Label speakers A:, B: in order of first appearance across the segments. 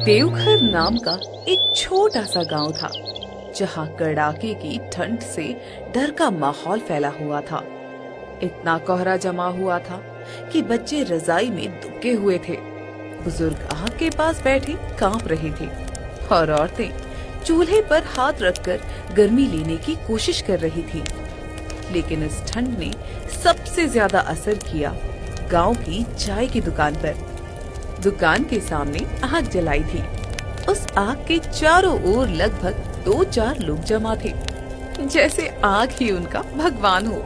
A: देवघर नाम का एक छोटा सा गांव था जहां कड़ाके की ठंड से डर का माहौल फैला हुआ था। इतना कोहरा जमा हुआ था कि बच्चे रजाई में दुबके हुए थे, बुजुर्ग आग के पास बैठे कांप रहे थे और औरतें चूल्हे पर हाथ रखकर गर्मी लेने की कोशिश कर रही थी। लेकिन इस ठंड ने सबसे ज्यादा असर किया गांव की चाय की दुकान पर। दुकान के सामने आग जलाई थी। उस आग के चारों ओर लगभग 2-4 लोग जमा थे, जैसे आग ही उनका भगवान हो।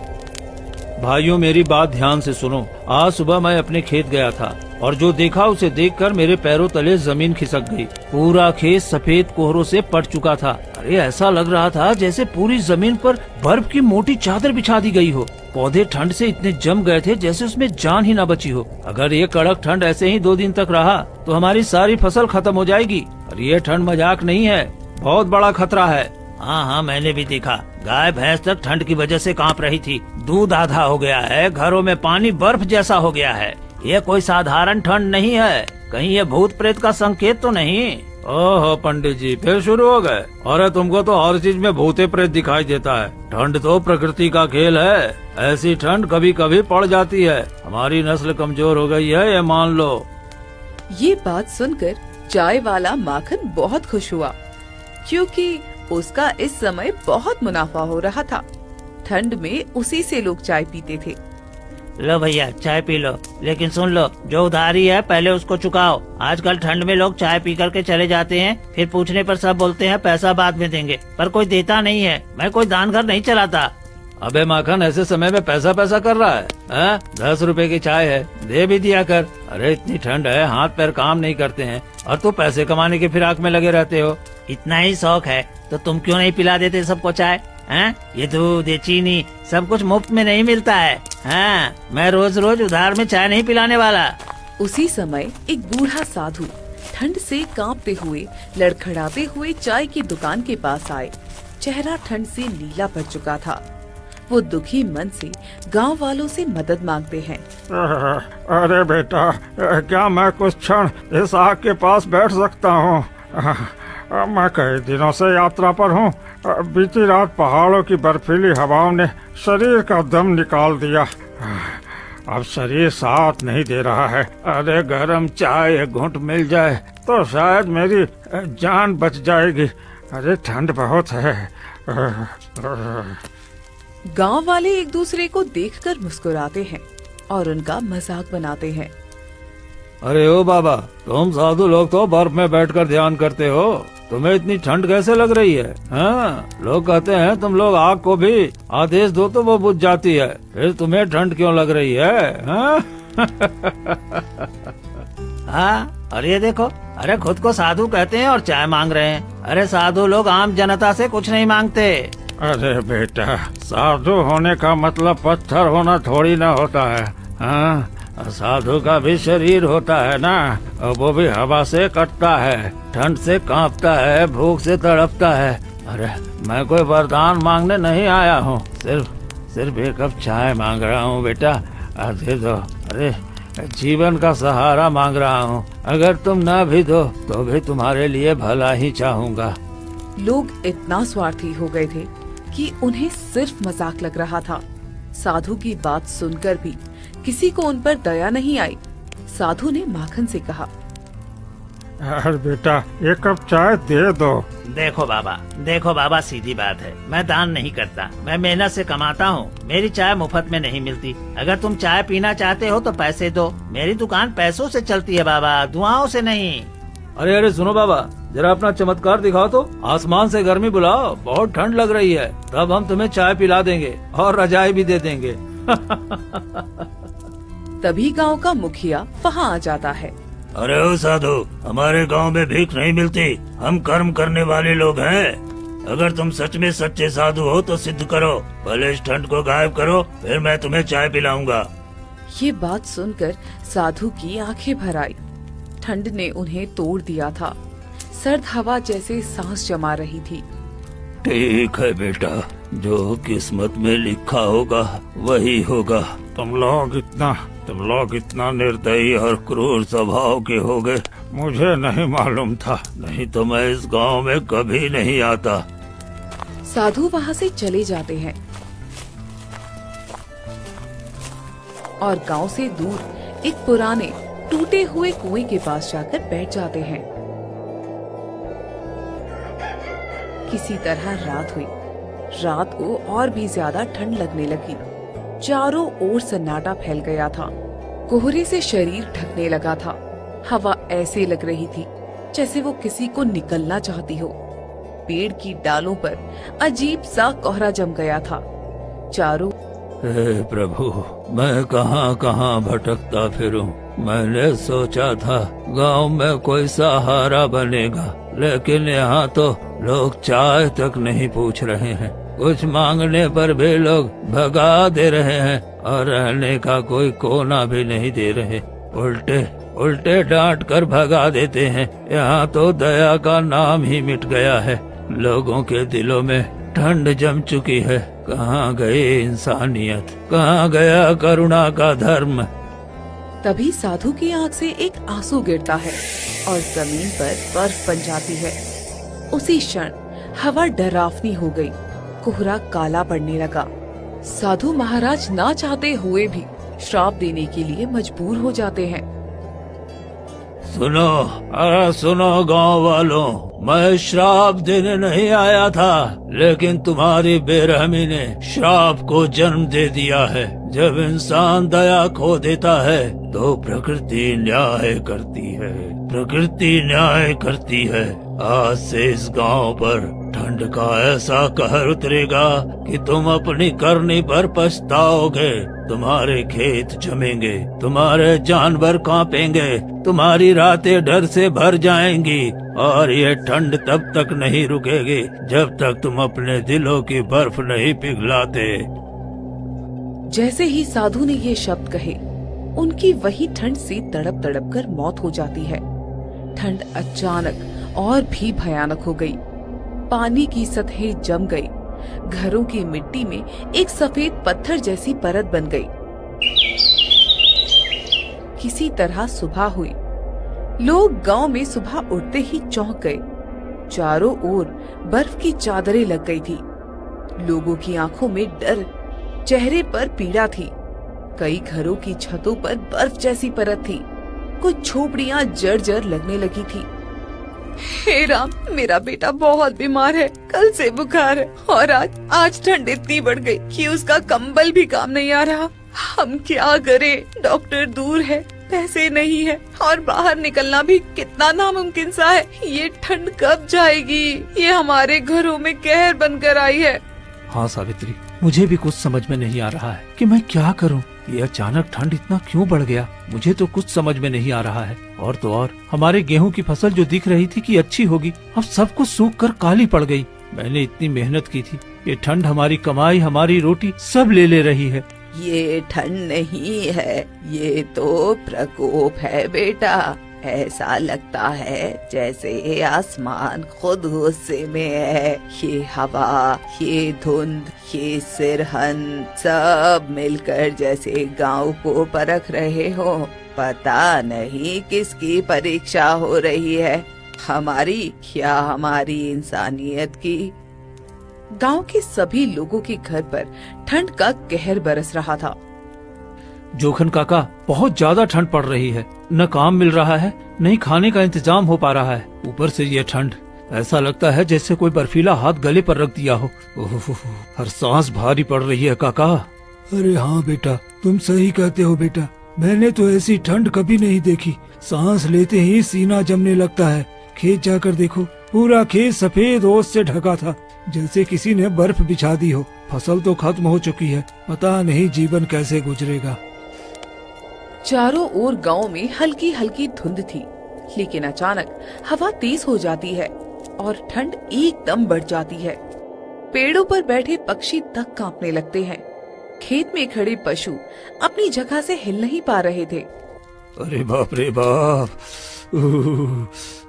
B: भाइयों, मेरी बात ध्यान से सुनो। आज सुबह मैं अपने खेत गया था और जो देखा उसे देखकर मेरे पैरों तले जमीन खिसक गई। पूरा खेत सफेद कोहरों से पट चुका था। अरे ऐसा लग रहा था जैसे पूरी जमीन पर बर्फ की मोटी चादर बिछा दी गई हो। पौधे ठंड से इतने जम गए थे जैसे उसमें जान ही न बची हो। अगर ये कड़क ठंड ऐसे ही 2 दिन तक रहा तो हमारी सारी फसल खत्म हो जाएगी। और ये ठंड मजाक नहीं है, बहुत बड़ा खतरा है। हाँ, मैंने भी देखा। गाय भैंस तक ठंड की वजह से कांप रही थी। दूध आधा हो गया है, घरों में पानी बर्फ जैसा हो गया है। ये कोई साधारण ठंड नहीं है। कहीं ये भूत प्रेत का संकेत तो नहीं? ओहो पंडित जी, फिर शुरू हो गए। अरे तुमको तो हर चीज में भूते प्रेत दिखाई देता है। ठंड तो प्रकृति का खेल है। ऐसी ठंड कभी कभी पड़ जाती है। हमारी नस्ल कमजोर हो गई है, ये मान लो।
A: ये बात सुनकर चाय वाला माखन बहुत खुश हुआ, क्योंकि उसका इस समय बहुत मुनाफा हो रहा था। ठंड में उसी से लोग चाय पीते थे।
C: लो भैया, चाय पी लो, लेकिन सुन लो, जो उधारी है पहले उसको चुकाओ। आजकल ठंड में लोग चाय पी करके चले जाते हैं, फिर पूछने पर सब बोलते हैं पैसा बाद में देंगे, पर कोई देता नहीं है। मैं कोई दान घर नहीं चलाता।
B: अबे माखन, ऐसे समय में पैसा कर रहा है? 10 रुपए की चाय है, दे भी दिया कर। अरे इतनी ठंड है, हाथ पैर काम नहीं करते हैं और तू पैसे कमाने की फिराक में लगे रहते हो।
C: इतना ही शौक है तो तुम क्यों नहीं पिला देते सबको चाय? ये दूध, ये चीनी सब कुछ मुफ्त में नहीं मिलता है। मैं रोज रोज उधार में चाय नहीं पिलाने वाला।
A: उसी समय एक बूढ़ा साधु ठंड से कांपते हुए, लड़खड़ाते हुए चाय की दुकान के पास आए। चेहरा ठंड से नीला पड़ चुका था। वो दुखी मन से गांव वालों से मदद मांगते हैं।
D: अरे बेटा, क्या मैं कुछ क्षण इस आग के पास बैठ सकता हूँ? मैं कई दिनों से यात्रा पर हूँ। बीती रात पहाड़ों की बर्फीली हवाओं ने शरीर का दम निकाल दिया। अब शरीर साथ नहीं दे रहा है। अरे गर्म चाय एक घूंट मिल जाए तो शायद मेरी जान बच जाएगी। अरे ठंड बहुत है।
A: गांव वाले एक दूसरे को देखकर मुस्कुराते हैं और उनका मजाक बनाते हैं।
B: अरे ओ बाबा, तुम साधु लोग तो बर्फ में बैठकर ध्यान करते हो, तुम्हें इतनी ठंड कैसे लग रही है? लोग कहते हैं तुम लोग आग को भी आदेश दो तो वो बुझ जाती है, फिर तुम्हें ठंड क्यों लग रही है?
C: अरे ये देखो, अरे खुद को साधु कहते हैं और चाय मांग रहे हैं। अरे साधु लोग आम जनता से कुछ नहीं मांगते।
D: अरे बेटा, साधु होने का मतलब पत्थर होना थोड़ी ना होता है। साधु का भी शरीर होता है ना, और वो भी हवा से कटता है, ठंड से कांपता है, भूख से तड़पता है। अरे मैं कोई वरदान मांगने नहीं आया हूँ, सिर्फ एक कप चाय मांग रहा हूँ बेटा, दे दो। अरे जीवन का सहारा मांग रहा हूँ, अगर तुम ना भी दो तो भी तुम्हारे लिए भला ही चाहूँगा।
A: लोग इतना स्वार्थी हो गए थे कि उन्हें सिर्फ मजाक लग रहा था। साधु की बात सुनकर भी किसी को उन पर दया नहीं आई। साधु ने माखन से कहा,
D: अरे बेटा, एक कप चाय दे दो।
C: देखो बाबा, सीधी बात है, मैं दान नहीं करता, मैं मेहनत से कमाता हूँ। मेरी चाय मुफ्त में नहीं मिलती। अगर तुम चाय पीना चाहते हो तो पैसे दो। मेरी दुकान पैसों से चलती है बाबा, दुआओं से नहीं।
B: अरे सुनो बाबा, जरा अपना चमत्कार दिखाओ तो। आसमान से गर्मी बुलाओ, बहुत ठंड लग रही है, तब हम तुम्हें चाय पिला देंगे और रजाई भी दे देंगे।
A: तभी गांव का मुखिया वहाँ आ जाता है।
C: अरे ओ साधु, हमारे गांव में भीख नहीं मिलती, हम कर्म करने वाले लोग हैं। अगर तुम सच में सच्चे साधु हो तो सिद्ध करो, पहले इस ठंड को गायब करो, फिर मैं तुम्हें चाय पिलाऊंगा।
A: ये बात सुनकर साधु की आंखें भर आई। ठंड ने उन्हें तोड़ दिया था। सर्द हवा जैसे सांस जमा रही थी।
C: ठीक है बेटा, जो किस्मत में लिखा होगा वही होगा।
D: तुम लोग इतना निर्दयी और क्रूर स्वभाव के हो गए, मुझे नहीं मालूम था, नहीं तो मैं इस गांव में कभी नहीं आता।
A: साधु वहाँ से चले जाते हैं और गांव से दूर एक पुराने टूटे हुए कुएं के पास जाकर बैठ जाते हैं। किसी तरह रात हुई। रात को और भी ज्यादा ठंड लगने लगी। चारों ओर सन्नाटा फैल गया था। कोहरे से शरीर ढकने लगा था। हवा ऐसे लग रही थी जैसे वो किसी को निकलना चाहती हो। पेड़ की डालों पर अजीब सा कोहरा जम गया था। चारों
B: हे प्रभु, मैं कहाँ कहाँ भटकता फिरूं। मैंने सोचा था गांव में कोई सहारा बनेगा, लेकिन यहाँ तो लोग चाय तक नहीं पूछ रहे हैं। कुछ मांगने पर भी लोग भगा दे रहे हैं और रहने का कोई कोना भी नहीं दे रहे। उल्टे उल्टे डांट कर भगा देते हैं। यहाँ तो दया का नाम ही मिट गया है। लोगों के दिलों में ठंड जम चुकी है। कहाँ गई इंसानियत, कहाँ गया करुणा का धर्म।
A: तभी साधु की आंख से एक आंसू गिरता है और जमीन पर बर्फ बन जाती है। उसी क्षण हवा डरावनी हो गई। कोहरा काला पड़ने लगा। साधु महाराज ना चाहते हुए भी श्राप देने के लिए मजबूर हो जाते हैं।
B: सुनो, अरे सुनो गांव वालों, मैं श्राप देने नहीं आया था, लेकिन तुम्हारी बेरहमी ने श्राप को जन्म दे दिया है। जब इंसान दया खो देता है तो प्रकृति न्याय करती है। प्रकृति न्याय करती है। आज से इस गांव पर ठंड का ऐसा कहर उतरेगा कि तुम अपनी करनी पर पछताओगे। तुम्हारे खेत जमेंगे, तुम्हारे जानवर कांपेंगे, तुम्हारी रातें डर से भर जाएंगी और ये ठंड तब तक नहीं रुकेगी जब तक तुम अपने दिलों की बर्फ नहीं पिघलाते।
A: जैसे ही साधु ने ये शब्द कहे, उनकी वही ठंड से तड़प तड़प कर मौत हो जाती है। ठंड अचानक और भी भयानक हो गई। पानी की सतहें जम गई। घरों की मिट्टी में एक सफेद पत्थर जैसी परत बन गई। किसी तरह सुबह हुई। लोग गांव में सुबह उठते ही चौंक गए। चारों ओर बर्फ की चादरें लग गई थी। लोगों की आंखों में डर, चेहरे पर पीड़ा थी। कई घरों की छतों पर बर्फ जैसी परत थी। कुछ झोपड़ियां जर्जर लगने लगी थी। हे राम, मेरा बेटा बहुत बीमार है। कल से बुखार है और आज ठंड इतनी बढ़ गई कि उसका कंबल भी काम नहीं आ रहा। हम क्या करें? डॉक्टर दूर है, पैसे नहीं है और बाहर निकलना भी कितना नामुमकिन सा है। ये ठंड कब जाएगी? ये हमारे घरों में कहर बनकर आई है।
B: हाँ सावित्री, मुझे भी कुछ समझ में नहीं आ रहा है कि मैं क्या करूं। ये अचानक ठंड इतना क्यों बढ़ गया, मुझे तो कुछ समझ में नहीं आ रहा है। और तो और हमारे गेहूं की फसल जो दिख रही थी कि अच्छी होगी, अब सब कुछ सूख कर काली पड़ गई। मैंने इतनी मेहनत की थी। ये ठंड हमारी कमाई, हमारी रोटी सब ले रही है।
A: ये ठंड नहीं है, ये तो प्रकोप है बेटा। ऐसा लगता है जैसे आसमान खुद गुस्से में है। ये हवा, ये धुंध, ये सिरहन सब मिलकर जैसे गांव को परख रहे हो। पता नहीं किसकी परीक्षा हो रही है, हमारी या हमारी इंसानियत की। गांव के सभी लोगों के घर पर ठंड का कहर बरस रहा था।
B: जोखन काका, बहुत ज्यादा ठंड पड़ रही है। न काम मिल रहा है, नहीं खाने का इंतजाम हो पा रहा है। ऊपर से ये ठंड, ऐसा लगता है जैसे कोई बर्फीला हाथ गले पर रख दिया हो। ओह, हर सांस भारी पड़ रही है काका।
E: अरे हाँ बेटा, तुम सही कहते हो बेटा। मैंने तो ऐसी ठंड कभी नहीं देखी। सांस लेते ही सीना जमने लगता है। खेत जाकर देखो, पूरा खेत सफेद ओस से ढका था, जैसे किसी ने बर्फ बिछा दी हो। फसल तो खत्म हो चुकी है, पता नहीं जीवन कैसे गुजरेगा।
A: चारों ओर गांव में हल्की हल्की धुंध थी, लेकिन अचानक हवा तेज हो जाती है और ठंड एकदम बढ़ जाती है। पेड़ों पर बैठे पक्षी तक कांपने लगते हैं। खेत में खड़े पशु अपनी जगह से हिल नहीं पा रहे थे।
B: अरे बाप रे बाप,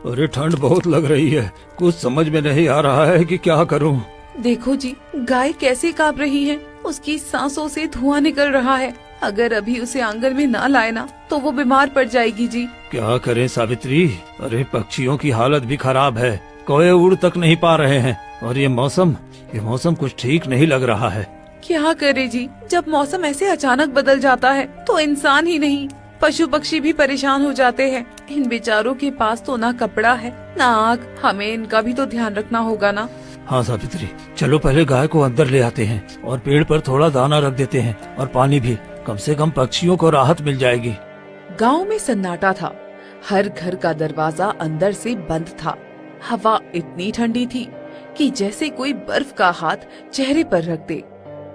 B: अरे ठंड बहुत लग रही है। कुछ समझ में नहीं आ रहा है कि क्या करूं।
A: देखो जी, गाय कैसे कांप रही है। उसकी सांसों से धुआं निकल रहा है। अगर अभी उसे आंगन में ना लाए ना तो वो बीमार पड़ जाएगी जी।
B: क्या करें सावित्री, अरे पक्षियों की हालत भी खराब है, कौवे उड़ तक नहीं पा रहे हैं और ये मौसम कुछ ठीक नहीं लग रहा है।
A: क्या करे जी, जब मौसम ऐसे अचानक बदल जाता है तो इंसान ही नहीं पशु पक्षी भी परेशान हो जाते हैं। इन बेचारों के पास तो ना कपड़ा है ना आग, हमें इनका भी तो ध्यान रखना होगा ना।
B: हाँ सावित्री, चलो पहले गाय को अंदर ले आते हैं और पेड़ पर थोड़ा दाना रख देते हैं और पानी भी, कम से कम पक्षियों को राहत मिल जाएगी।
A: गांव में सन्नाटा था, हर घर का दरवाजा अंदर से बंद था। हवा इतनी ठंडी थी कि जैसे कोई बर्फ का हाथ चेहरे पर रख दे।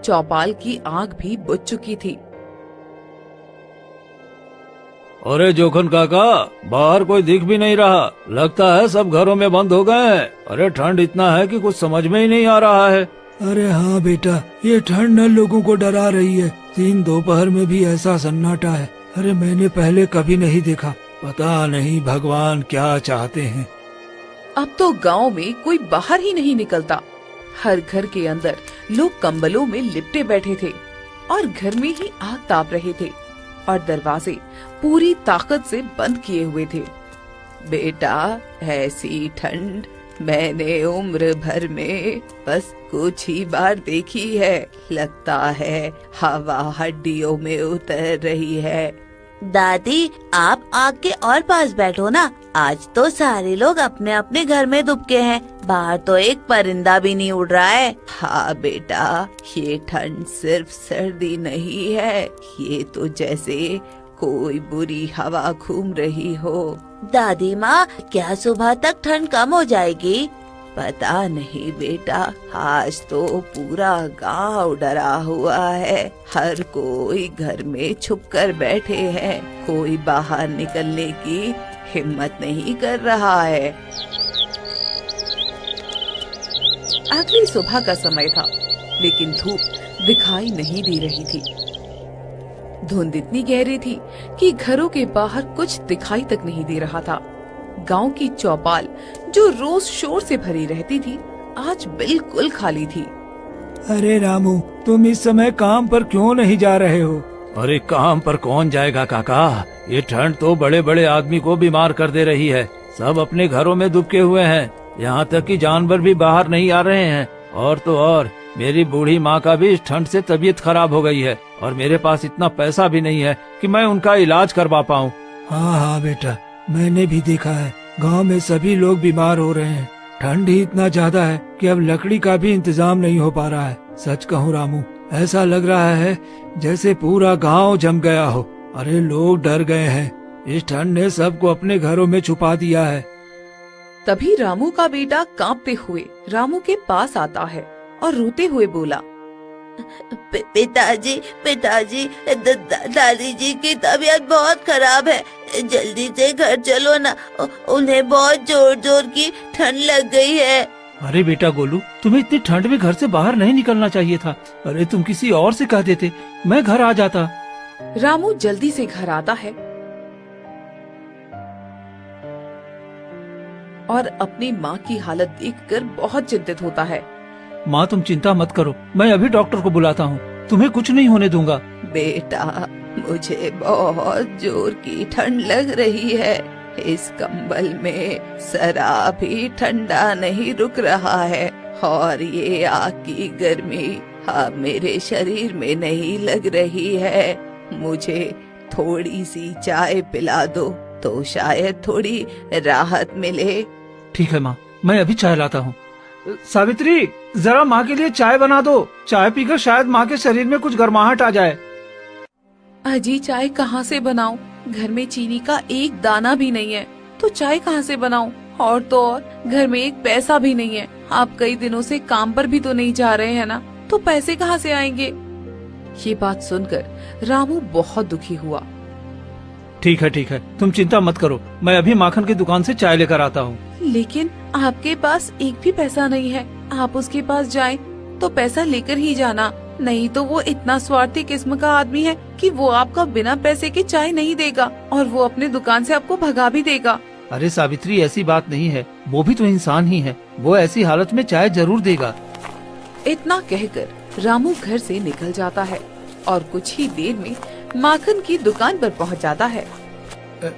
A: चौपाल की आंख भी बुझ चुकी थी।
B: अरे जोखन काका, बाहर कोई दिख भी नहीं रहा, लगता है सब घरों में बंद हो गए हैं। अरे ठंड इतना है कि कुछ समझ में ही नहीं आ रहा है।
E: अरे हाँ बेटा, ये ठंड न लोगों को डरा रही है। 3 दोपहर में भी ऐसा सन्नाटा है, अरे मैंने पहले कभी नहीं देखा। पता नहीं भगवान क्या चाहते हैं।
A: अब तो गांव में कोई बाहर ही नहीं निकलता। हर घर के अंदर लोग कंबलों में लिपटे बैठे थे और घर में ही आग ताप रहे थे और दरवाजे पूरी ताकत से बंद किए हुए थे। बेटा, ऐसी ठंड मैंने उम्र भर में बस कुछ ही बार देखी है। लगता है हवा हड्डियों में उतर रही है।
F: दादी, आप आग के और पास बैठो ना। आज तो सारे लोग अपने अपने घर में दुबके हैं, बाहर तो एक परिंदा भी नहीं उड़ रहा है।
A: हाँ बेटा, ये ठंड सिर्फ सर्दी नहीं है, ये तो जैसे कोई बुरी हवा घूम रही हो।
F: दादी माँ, क्या सुबह तक ठंड कम हो जाएगी?
A: पता नहीं बेटा, आज तो पूरा गांव डरा हुआ है। हर कोई घर में छुप कर बैठे हैं, कोई बाहर निकलने की हिम्मत नहीं कर रहा है। अगली सुबह का समय था, लेकिन धूप दिखाई नहीं दे रही थी। धुंध इतनी गहरी थी कि घरों के बाहर कुछ दिखाई तक नहीं दे रहा था। गांव की चौपाल जो रोज शोर से भरी रहती थी, आज बिल्कुल खाली थी।
E: अरे रामू, तुम इस समय काम पर क्यों नहीं जा रहे हो?
B: अरे काम पर कौन जाएगा काका, ये ठंड तो बड़े बड़े आदमी को बीमार कर दे रही है। सब अपने घरों में दुबके हुए हैं, यहाँ तक कि जानवर भी बाहर नहीं आ रहे हैं। और तो और मेरी बूढ़ी माँ का भी इस ठंड से तबीयत खराब हो गई है और मेरे पास इतना पैसा भी नहीं है कि मैं उनका इलाज करवा पाऊँ।
E: हाँ हाँ बेटा, मैंने भी देखा है, गांव में सभी लोग बीमार हो रहे हैं। ठंड ही इतना ज्यादा है कि अब लकड़ी का भी इंतजाम नहीं हो पा रहा है। सच कहूँ रामू, ऐसा लग रहा है जैसे पूरा गांव जम गया हो। अरे लोग डर गए हैं, इस ठंड ने सबको अपने घरों में छुपा दिया है।
A: तभी रामू का बेटा कांपते हुए रामू के पास आता है और रोते हुए बोला,
F: पिताजी, दादी जी की तबीयत बहुत खराब है, जल्दी से घर चलो ना, उन्हें बहुत जोर जोर की ठंड लग गई है।
B: अरे बेटा गोलू, तुम्हें इतनी ठंड में घर से बाहर नहीं निकलना चाहिए था। अरे तुम किसी और से कह देते, मैं घर आ जाता।
A: रामू जल्दी से घर आता है और अपनी माँ की हालत देखकर बहुत चिंतित होता है।
B: माँ तुम चिंता मत करो, मैं अभी डॉक्टर को बुलाता हूँ, तुम्हें कुछ नहीं होने दूंगा।
A: बेटा, मुझे बहुत जोर की ठंड लग रही है। इस कंबल में जरा भी ठंडा नहीं रुक रहा है और ये आग की गर्मी अब मेरे शरीर में नहीं लग रही है। मुझे थोड़ी सी चाय पिला दो तो शायद थोड़ी राहत मिले।
B: ठीक है माँ, मैं अभी चाय लाता हूँ। सावित्री, जरा माँ के लिए चाय बना दो, चाय पीकर शायद माँ के शरीर में कुछ गर्माहट आ जाए।
A: अजी, चाय कहाँ से बनाऊं? घर में चीनी का एक दाना भी नहीं है, तो चाय कहाँ से बनाऊं? और तो और घर में एक पैसा भी नहीं है। आप कई दिनों से काम पर भी तो नहीं जा रहे हैं ना, तो पैसे कहाँ से आएंगे? ये बात सुनकर रामू बहुत दुखी हुआ।
B: ठीक है, तुम चिंता मत करो, मैं अभी माखन की दुकान से चाय लेकर आता हूँ।
A: लेकिन आपके पास एक भी पैसा नहीं है। आप उसके पास जाएं तो पैसा लेकर ही जाना, नहीं तो वो इतना स्वार्थी किस्म का आदमी है कि वो आपका बिना पैसे के चाय नहीं देगा और वो अपने दुकान से आपको भगा भी देगा।
B: अरे सावित्री, ऐसी बात नहीं है, वो भी तो इंसान ही है, वो ऐसी हालत में चाय जरूर देगा।
A: इतना कहकर रामू घर से निकल जाता है और कुछ ही देर में माखन की दुकान पर पहुंच जाता है।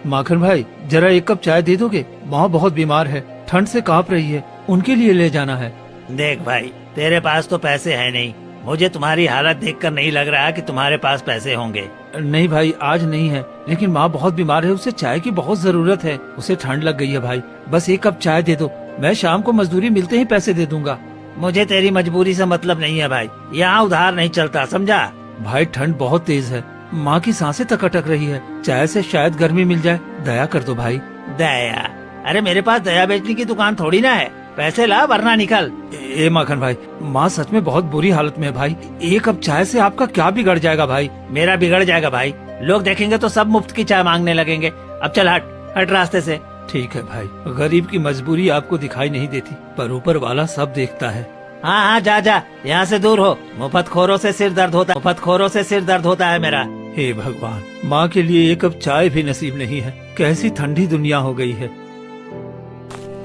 B: माखन भाई, जरा एक कप चाय दे दोगे? माँ बहुत बीमार है, ठंड से कांप रही है, उनके लिए ले जाना है।
C: देख भाई, तेरे पास तो पैसे है नहीं। मुझे तुम्हारी हालत देखकर नहीं लग रहा कि तुम्हारे पास पैसे होंगे।
B: नहीं भाई, आज नहीं है, लेकिन माँ बहुत बीमार है, उसे चाय की बहुत जरूरत है। उसे ठंड लग गई है भाई, बस एक कप चाय दे दो, मैं शाम को मजदूरी मिलते ही पैसे दे दूंगा।
C: मुझे तेरी मजबूरी से मतलब नहीं है भाई, यहाँ उधार नहीं चलता, समझा?
B: भाई ठंड बहुत तेज है, माँ की सांसें तक अटक रही है, चाय से शायद गर्मी मिल जाए, दया कर दो भाई।
C: दया? अरे मेरे पास दया बेचने की दुकान थोड़ी ना है, पैसे ला वरना निकल।
B: ए माखन भाई, माँ सच में बहुत बुरी हालत में है भाई, एक कप चाय से आपका क्या बिगड़ जाएगा भाई?
C: मेरा बिगड़ जाएगा भाई, लोग देखेंगे तो सब मुफ्त की चाय मांगने लगेंगे। अब चल हट, हट रास्ते से।
B: ठीक है भाई, गरीब की मजबूरी आपको दिखाई नहीं देती, पर ऊपर वाला सब देखता है।
C: हाँ हाँ, जा जा, यहाँ से दूर हो, मुफ्तखोरों से सिर दर्द होता, मुफ्तखोरों से सिर दर्द होता है मेरा।
B: हे भगवान, माँ के लिए एक कप चाय भी नसीब नहीं है, कैसी ठंडी दुनिया हो गई है।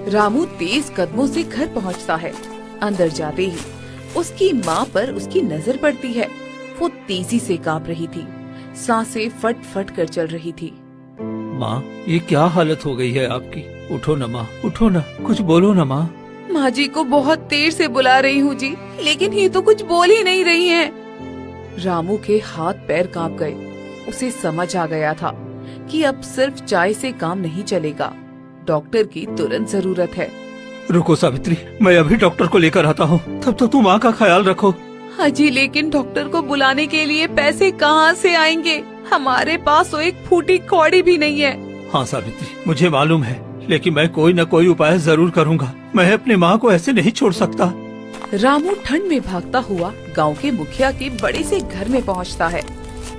A: रामू तेज कदमों से घर पहुंचता है। अंदर जाते ही उसकी माँ पर उसकी नजर पड़ती है। वो तेजी से कांप रही थी, सांसें फट फट कर चल रही थी।
B: माँ, ये क्या हालत हो गई है आपकी? उठो न माँ, उठो न, कुछ बोलो न माँ।
A: माँ जी को बहुत देर से बुला रही हूँ जी, लेकिन ये तो कुछ बोल ही नहीं रही हैं। रामू के हाथ पैर कांप गए। उसे समझ आ गया था कि अब सिर्फ चाय से काम नहीं चलेगा, डॉक्टर की तुरंत जरूरत है।
B: रुको सावित्री, मैं अभी डॉक्टर को लेकर आता हूँ, तब तक तुम माँ का ख्याल रखो।
A: हाँ जी, लेकिन डॉक्टर को बुलाने के लिए पैसे कहाँ से आएंगे? हमारे पास तो एक फूटी कौड़ी भी नहीं है।
B: हाँ सावित्री, मुझे मालूम है, लेकिन मैं कोई न कोई उपाय जरूर करूँगा। मैं अपनी माँ को ऐसे नहीं छोड़ सकता।
A: रामू ठंड में भागता हुआ गांव के मुखिया के बड़े से घर में पहुंचता है।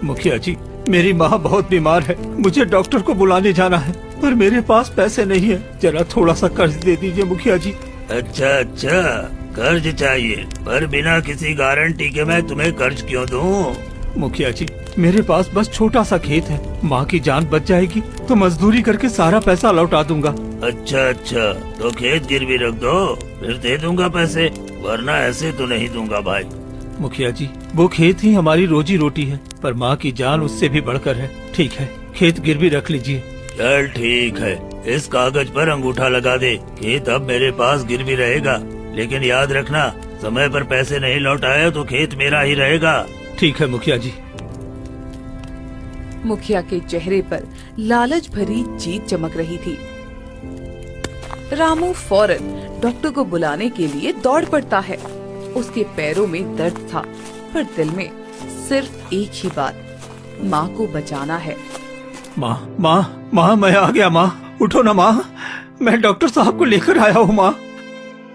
B: मुखिया जी, मेरी माँ बहुत बीमार है, मुझे डॉक्टर को बुलाने जाना है, पर मेरे पास पैसे नहीं है, जरा थोड़ा सा कर्ज दे दीजिए मुखिया जी।
C: अच्छा अच्छा, कर्ज चाहिए, पर बिना किसी गारंटी के मैं तुम्हें कर्ज क्यों दूं?
B: मुखिया जी, मेरे पास बस छोटा सा खेत है, माँ की जान बच जाएगी तो मजदूरी करके सारा पैसा लौटा दूंगा।
C: अच्छा अच्छा, तो खेत गिरवी रख दो, फिर दे दूंगा पैसे, वरना ऐसे तो नहीं दूंगा भाई।
B: मुखिया जी, वो खेत ही हमारी रोजी रोटी है, पर माँ की जान उससे भी बढ़कर है। ठीक है, खेत गिरवी रख लीजिए।
C: चल ठीक है, इस कागज पर अंगूठा लगा दे, खेत अब मेरे पास गिरवी रहेगा, लेकिन याद रखना, समय पर पैसे नहीं लौटाए तो खेत मेरा ही रहेगा।
B: ठीक है मुखिया जी।
A: मुखिया के चेहरे पर लालच भरी जीत चमक रही थी। रामू फौरन डॉक्टर को बुलाने के लिए दौड़ पड़ता है। उसके पैरों में दर्द था, पर दिल में सिर्फ एक ही बात, माँ को बचाना है।
B: माँ माँ माँ, मैं आ गया माँ, उठो ना माँ, मैं डॉक्टर साहब को लेकर आया हूँ माँ।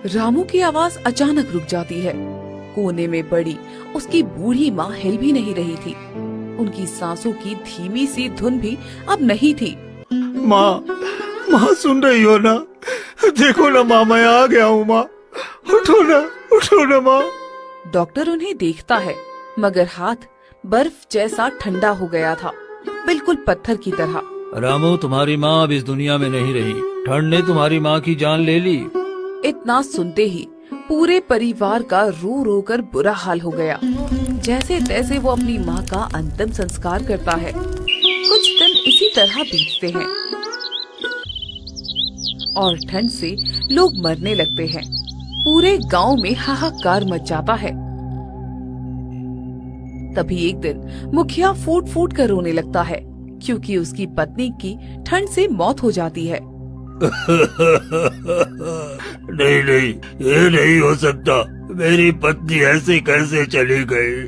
A: रामू की आवाज अचानक रुक जाती है। कोने में पड़ी उसकी बूढ़ी माँ हिल भी नहीं रही थी। उनकी सांसों की धीमी सी धुन भी अब नहीं थी।
B: माँ, माँ सुन रही हो ना? देखो ना माँ, मैं आ गया हूँ माँ, उठो ना माँ।
A: डॉक्टर उन्हें देखता है, मगर हाथ बर्फ जैसा ठंडा हो गया था, बिल्कुल पत्थर की तरह।
B: रामू, तुम्हारी माँ अब इस दुनिया में नहीं रही, ठंड ने तुम्हारी माँ की जान ले ली।
A: इतना सुनते ही पूरे परिवार का रो रो कर बुरा हाल हो गया। जैसे तैसे वो अपनी माँ का अंतिम संस्कार करता है। कुछ दिन इसी तरह बीतते हैं और ठंड से लोग मरने लगते हैं। पूरे गांव में हाहाकार मच जाता है। तभी एक दिन मुखिया फूट फूट कर रोने लगता है, क्योंकि उसकी पत्नी की ठंड से मौत हो जाती है।
C: नहीं नहीं, ये नहीं हो सकता, मेरी पत्नी ऐसे कैसे चली गई?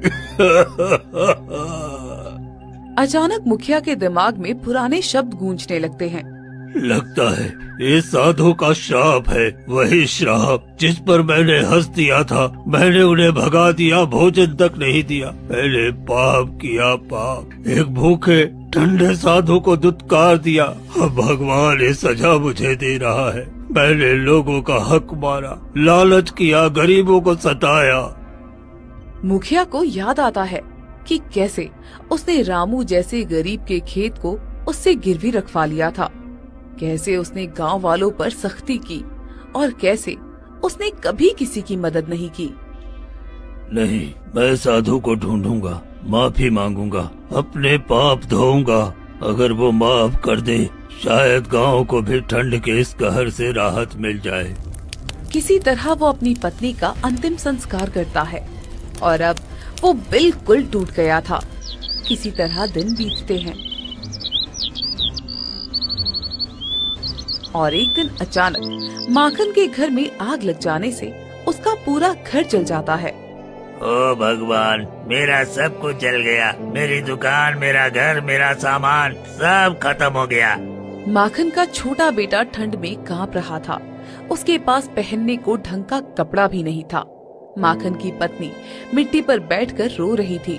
A: अचानक मुखिया के दिमाग में पुराने शब्द गूंजने लगते हैं।
C: लगता है ये साधु का श्राप है, वही श्राप जिस पर मैंने हंस दिया था। मैंने उन्हें भगा दिया, भोजन तक नहीं दिया। मैंने पाप किया, पाप। एक भूखे ठंडे साधु को दुत्कार दिया। अब भगवान ये सजा मुझे दे रहा है। मैंने लोगों का हक मारा, लालच किया, गरीबों को सताया।
A: मुखिया को याद आता है कि कैसे उसने रामू जैसे गरीब के खेत को उससे गिरवी रखवा लिया था, कैसे उसने गांव वालों पर सख्ती की और कैसे उसने कभी किसी की मदद नहीं की।
C: नहीं, मैं साधु को ढूंढूंगा,
D: माफी मांगूंगा, अपने पाप धोऊंगा। अगर वो माफ कर दे, शायद गांव को भी ठंड के इस कहर से राहत मिल जाए।
A: किसी तरह वो अपनी पत्नी का अंतिम संस्कार करता है और अब वो बिल्कुल टूट गया था। किसी तरह दिन बीतते हैं और एक दिन अचानक माखन के घर में आग लग जाने से उसका पूरा घर जल जाता है।
C: ओ भगवान, मेरा सब कुछ जल गया। मेरी दुकान, मेरा घर, मेरा सामान सब खत्म हो गया।
A: माखन का छोटा बेटा ठंड में कांप रहा था। उसके पास पहनने को ढंग का कपड़ा भी नहीं था। माखन की पत्नी मिट्टी पर बैठकर रो रही थी।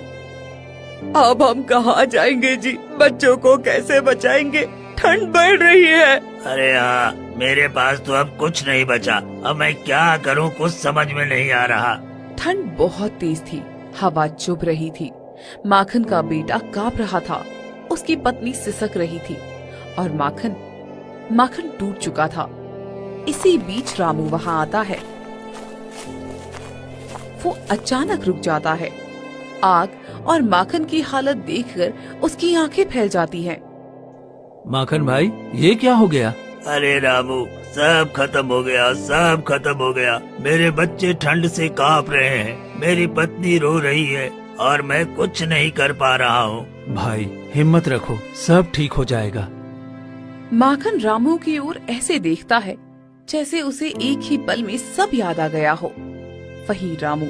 A: अब हम कहाँ जाएंगे जी? बच्चों को कैसे बचाएंगे? ठंड बढ़ रही है।
C: अरे हाँ, मेरे पास तो अब कुछ नहीं बचा। अब मैं क्या करूँ, कुछ समझ में नहीं आ रहा।
A: ठंड बहुत तेज थी, हवा चुभ रही थी। माखन का बेटा कांप रहा था, उसकी पत्नी सिसक रही थी और माखन टूट चुका था। इसी बीच रामू वहाँ आता है। वो अचानक रुक जाता है। आग और माखन की हालत देखकर उसकी आंखें फैल जाती हैं।
B: माखन भाई, ये क्या हो गया?
C: अरे रामू, सब खत्म हो गया, सब खत्म हो गया। मेरे बच्चे ठंड से कांप रहे हैं, मेरी पत्नी रो रही है और मैं कुछ नहीं कर पा रहा हूँ।
B: भाई हिम्मत रखो, सब ठीक हो जाएगा।
A: माखन रामू की ओर ऐसे देखता है जैसे उसे एक ही पल में सब याद आ गया हो। वही रामू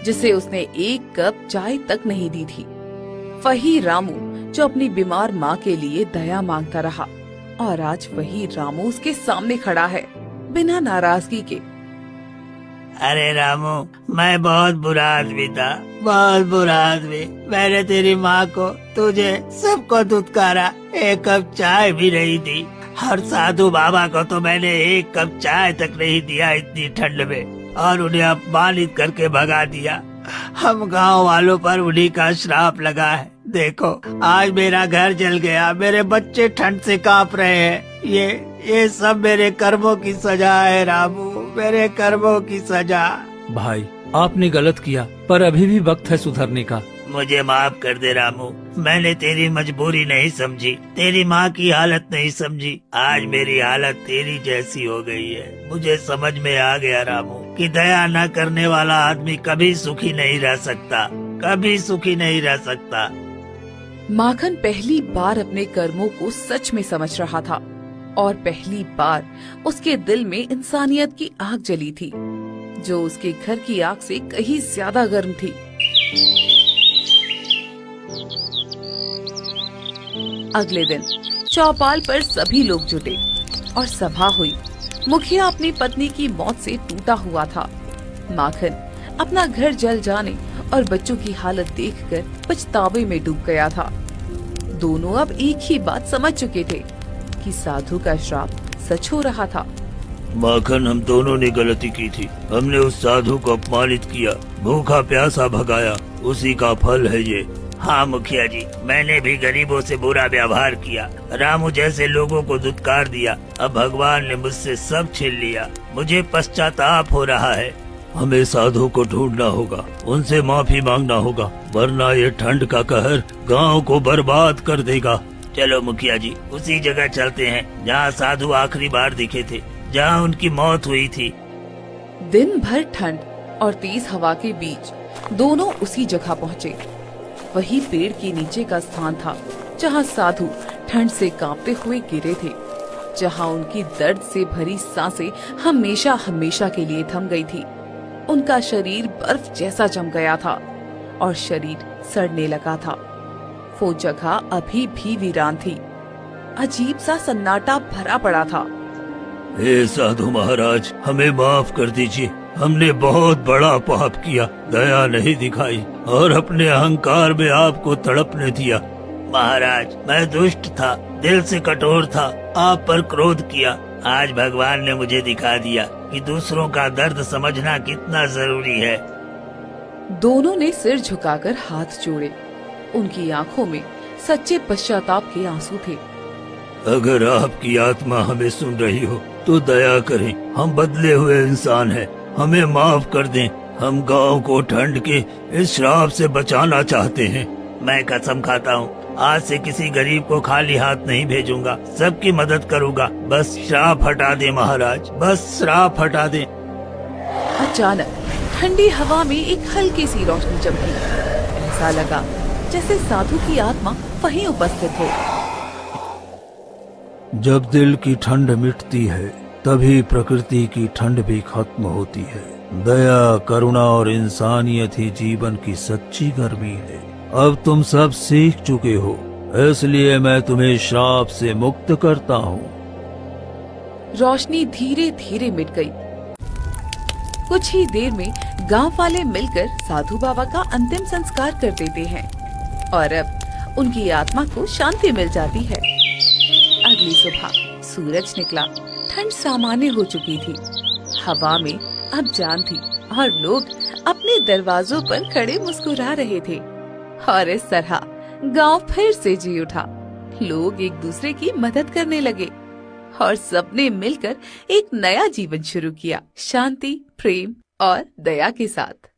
A: जिसे उसने एक कप चाय तक नहीं दी थी। वही रामू जो अपनी बीमार माँ के लिए दया मांगता रहा और आज वही रामू उसके सामने खड़ा है बिना नाराजगी के।
C: अरे रामू, मैं बहुत बुरा आदमी था, बहुत बुरा आदमी। मैंने तेरी माँ को, तुझे, सबको दुत्कारा, एक कप चाय भी नहीं दी। हर साधु बाबा को तो मैंने एक कप चाय तक नहीं दिया इतनी ठंड में, और उन्हें अपमानित करके भगा दिया। हम गांव वालों पर उन्हीं का श्राप लगा है। देखो, आज मेरा घर जल गया, मेरे बच्चे ठंड से कांप रहे हैं। ये सब मेरे कर्मों की सजा है रामू, मेरे कर्मों की सजा।
B: भाई आपने गलत किया, पर अभी भी वक्त है सुधरने का।
C: मुझे माफ कर दे रामू, मैंने तेरी मजबूरी नहीं समझी, तेरी माँ की हालत नहीं समझी। आज मेरी हालत तेरी जैसी हो गई है। मुझे समझ में आ गया रामू कि दया न करने वाला आदमी कभी सुखी नहीं रह सकता, कभी सुखी नहीं रह सकता।
A: माखन पहली बार अपने कर्मों को सच में समझ रहा था और पहली बार उसके दिल में इंसानियत की आग जली थी, जो उसके घर की आग से कहीं ज्यादा गर्म थी। अगले दिन चौपाल पर सभी लोग जुटे और सभा हुई। मुखिया अपनी पत्नी की मौत से टूटा हुआ था। माखन अपना घर जल जाने और बच्चों की हालत देखकर पछतावे में डूब गया था। दोनों अब एक ही बात समझ चुके थे कि साधु का श्राप सच हो रहा था।
C: माखन, हम दोनों ने गलती की थी। हमने उस साधु को अपमानित किया, भूखा प्यासा भगाया, उसी का फल है ये। हाँ मुखिया जी, मैंने भी गरीबों से बुरा व्यवहार किया, रामू जैसे लोगों को दुत्कार दिया। अब भगवान ने मुझसे सब छीन लिया, मुझे पश्चाताप हो रहा है।
D: हमें साधु को ढूंढना होगा, उनसे माफी मांगना होगा, वरना ये ठंड का कहर गांव को बर्बाद कर देगा।
C: चलो मुखिया जी, उसी जगह चलते हैं जहाँ साधु आखिरी बार दिखे थे, जहाँ उनकी मौत हुई थी।
A: दिन भर ठंड और तेज हवा के बीच दोनों उसी जगह पहुँचे। वही पेड़ के नीचे का स्थान था जहाँ साधु ठंड से कांपते हुए गिरे थे, जहाँ उनकी दर्द से भरी सांसें हमेशा हमेशा के लिए थम गई थी। उनका शरीर बर्फ जैसा जम गया था और शरीर सड़ने लगा था। वो जगह अभी भी वीरान थी। अजीब सा सन्नाटा भरा पड़ा था।
D: हे साधु महाराज, हमें माफ कर दीजिए, हमने बहुत बड़ा पाप किया, दया नहीं दिखाई और अपने अहंकार में आपको तड़पने दिया।
C: महाराज, मैं दुष्ट था, दिल से कठोर था, आप पर क्रोध किया। आज भगवान ने मुझे दिखा दिया कि दूसरों का दर्द समझना कितना जरूरी है।
A: दोनों ने सिर झुकाकर हाथ जोड़े। उनकी आंखों में सच्चे पश्चाताप के आंसू थे।
D: अगर आपकी आत्मा हमें सुन रही हो तो दया करें, हम बदले हुए इंसान हैं, हमें माफ कर दें, हम गांव को ठंड के इस श्राप से बचाना चाहते हैं।
C: मैं कसम खाता हूँ आज से किसी गरीब को खाली हाथ नहीं भेजूंगा, सबकी मदद करूंगा। बस श्राप हटा दे महाराज, बस श्राप हटा दे।
A: अचानक ठंडी हवा में एक हल्की सी रोशनी चमकी। ऐसा लगा जैसे साधु की आत्मा वहीं उपस्थित हो।
E: जब दिल की ठंड मिटती है तभी प्रकृति की ठंड भी खत्म होती है। दया, करुणा और इंसानियत ही जीवन की सच्ची गर्मी है। अब तुम सब सीख चुके हो, इसलिए मैं तुम्हें श्राप से मुक्त करता हूँ।
A: रोशनी धीरे धीरे मिट गई। कुछ ही देर में गांव वाले मिलकर साधु बाबा का अंतिम संस्कार कर देते हैं और अब उनकी आत्मा को शांति मिल जाती है। अगली सुबह सूरज निकला, ठंड सामान्य हो चुकी थी। हवा में अब जान थी और लोग अपने दरवाजों पर खड़े मुस्कुरा रहे थे। और इस तरह गांव फिर से जी उठा। लोग एक दूसरे की मदद करने लगे और सबने मिलकर एक नया जीवन शुरू किया, शांति, प्रेम और दया के साथ।